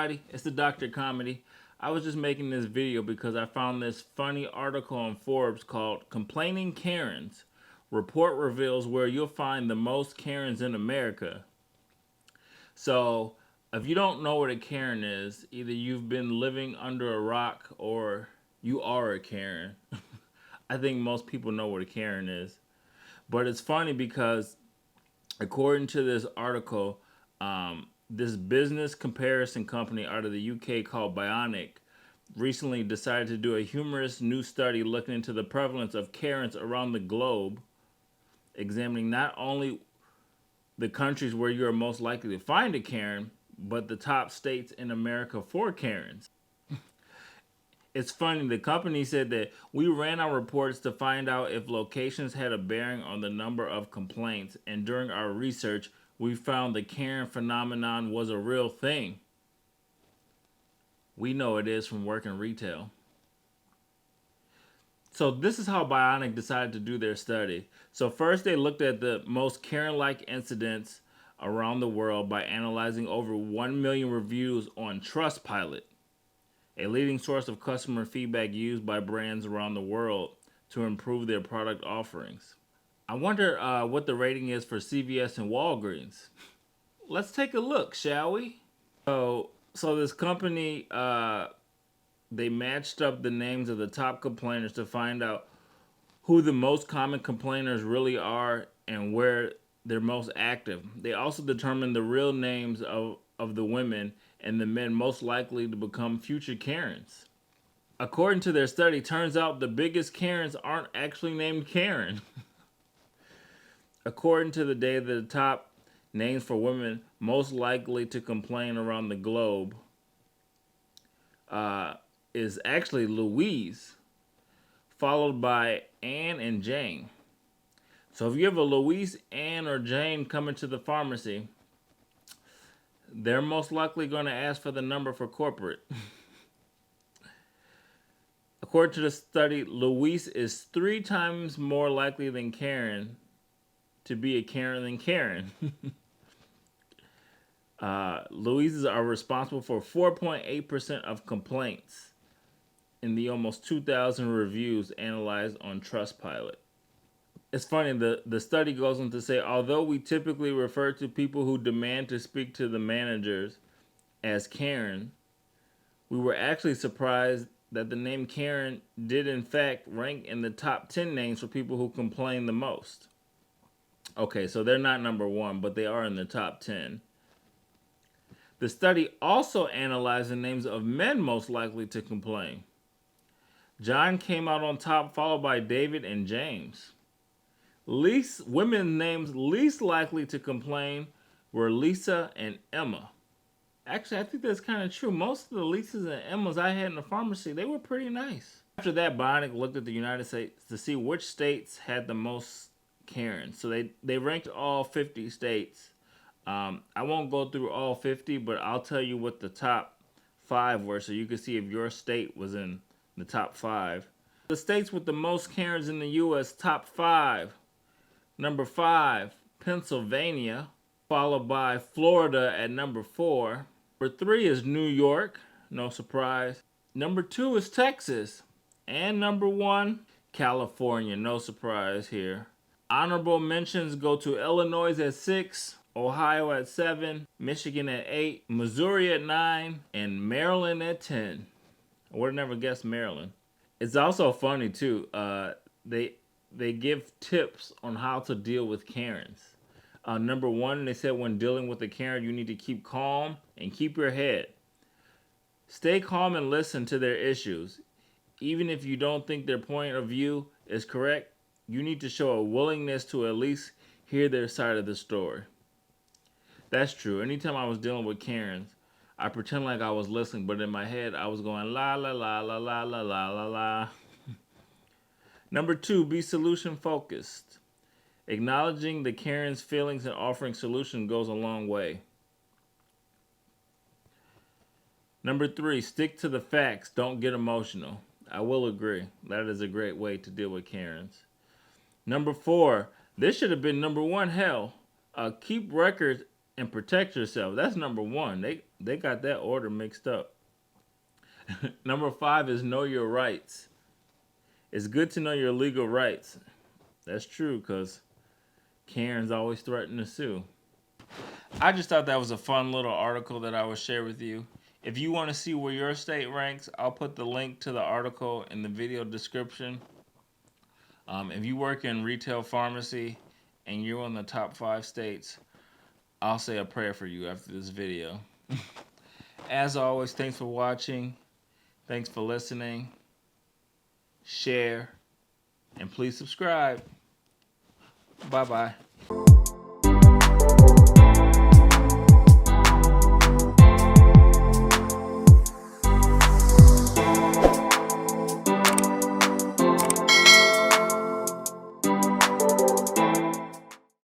everybody? It's the Dr. Comedy. I was just making this video because I found this funny article on Forbes called Complaining Karens. Report reveals where you'll find the most Karens in America. So, if you don't know what a Karen is, either you've been living under a rock or you are a Karen. I think most people know what a Karen is. But it's funny because according to this article, this business comparison company out of the UK called Bionic recently decided to do a humorous new study looking into the prevalence of Karens around the globe, examining not only the countries where you are most likely to find a Karen, but the top states in America for Karens. It's funny, the company said that we ran our reports to find out if locations had a bearing on the number of complaints, and during our research, we found the Karen phenomenon was a real thing. We know it is from working retail. So this is how Bionic decided to do their study. So first they looked at the most Karen-like incidents around the world by analyzing over 1 million reviews on Trustpilot, a leading source of customer feedback used by brands around the world to improve their product offerings. I wonder what the rating is for CVS and Walgreens. Let's take a look, shall we? So this company, they matched up the names of the top complainers to find out who the most common complainers really are and where they're most active. They also determined the real names of the women and the men most likely to become future Karens. According to their study, turns out the biggest Karens aren't actually named Karen. According to the data, the top names for women most likely to complain around the globe is actually Louise, followed by Anne and Jane. So if you have a Louise, Anne, or Jane coming to the pharmacy, they're most likely going to ask for the number for corporate. According to the study, Louise is 3 times more likely than Karen to be a Karen than Karen. Louises are responsible for 4.8% of complaints in the almost 2,000 reviews analyzed on Trustpilot. It's funny, the study goes on to say, although we typically refer to people who demand to speak to the managers as Karen, we were actually surprised that the name Karen did in fact rank in the top 10 names for people who complain the most. Okay, so they're not number 1, but they are in the top 10. The study also analyzed the names of men most likely to complain. John came out on top, followed by David and James. Women names least likely to complain were Lisa and Emma. Actually, I think that's kind of true. Most of the Lisas and Emmas I had in the pharmacy, they were pretty nice. After that, Bionic looked at the United States to see which states had the most Karens. So they ranked all 50 states. I won't go through all 50, but I'll tell you what the top 5 were so you can see if your state was in the top 5. The states with the most Karens in the U.S., top 5. Number 5, Pennsylvania, followed by Florida at number 4. Number 3 is New York, no surprise. Number 2 is Texas. And number 1, California, no surprise here. Honorable mentions go to Illinois at 6, Ohio at 7, Michigan at 8, Missouri at 9, and Maryland at 10. I would have never guessed Maryland. It's also funny too. They give tips on how to deal with Karens. Number 1, they said when dealing with a Karen, you need to keep calm and keep your head. Stay calm and listen to their issues. Even if you don't think their point of view is correct, you need to show a willingness to at least hear their side of the story. That's true. Anytime I was dealing with Karens, I pretend like I was listening, but in my head I was going la la la la la la la la la. Number 2, be solution focused. Acknowledging the Karen's feelings and offering solution goes a long way. Number 3, stick to the facts. Don't get emotional. I will agree. That is a great way to deal with Karens. Number 4, this should have been number 1. Hell, keep records and protect yourself. That's number one. They got that order mixed up. Number 5 is know your rights. It's good to know your legal rights. That's true, because Karen's always threatening to sue. I just thought that was a fun little article that I would share with you. If you want to see where your state ranks, I'll put the link to the article in the video description. If you work in retail pharmacy and you're in the top 5 states, I'll say a prayer for you after this video. As always, thanks for watching. Thanks for listening. Share. And please subscribe. Bye-bye.